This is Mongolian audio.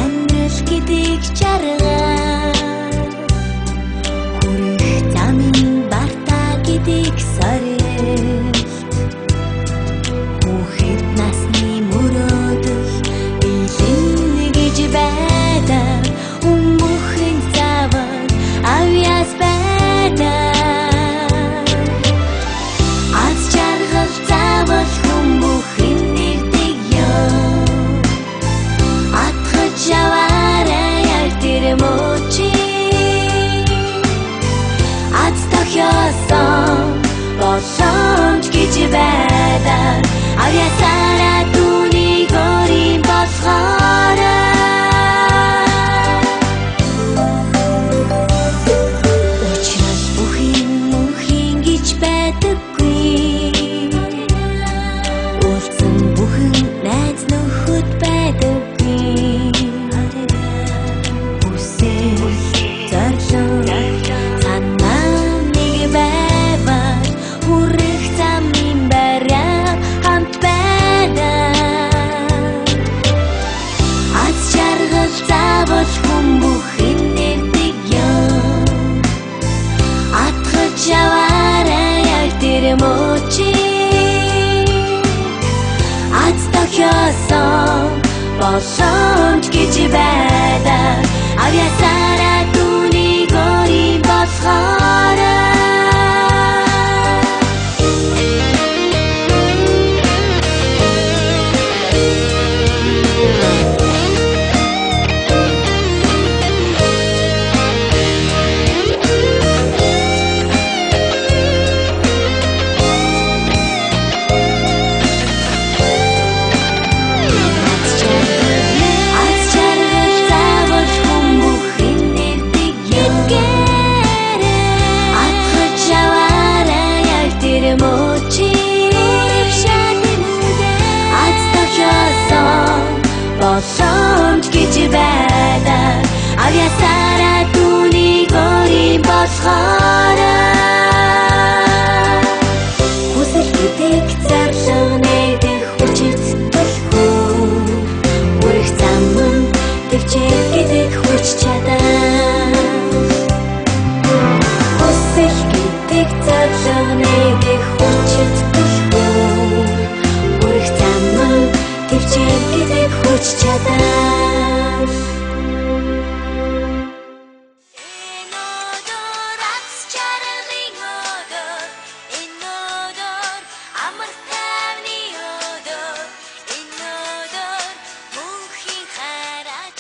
амьдрал гэдэг чаргаа хүрэх замын бартаа гэдэг сорилт хүүхэд насны мөрөөдөл билэн гэж байдаг өмнөхөн завар авьяас байдаг аз жаргал завал хүмүүхэн нэрдэг ёо атгаж яваарай яг тэр мөчи аз тохиосон боломж гэж байдаг авьяасаараа түүнийг өөрийн болохоор учрал бүхэн мөнхийн гэж байдаггүй уулзсан бүхэн найз нөхөд байдаггүй үсэл зорлон санаа нэг байвал хүрэх замын бариа хамт байдаг аз жаргал заавал хүмүүхэн нэрдэг ёо атгаж яваарай яг тэр мөчи аз тохиосон боломж гэж байдаг авьяасаараа түүнийг өөрийн болохоор боломж гэж байдаг авьяасаараа түүнийг өөрийн болохоор хүсэл гэдэг зарлага нэгдэх хүчтэй хүрэх замын төвчээр гэдэг хүч чадаа хүсэл гэдэг зарлага нэгдэх хүчтэй хүрэх замын төвчээр гэдэг хүч чадаа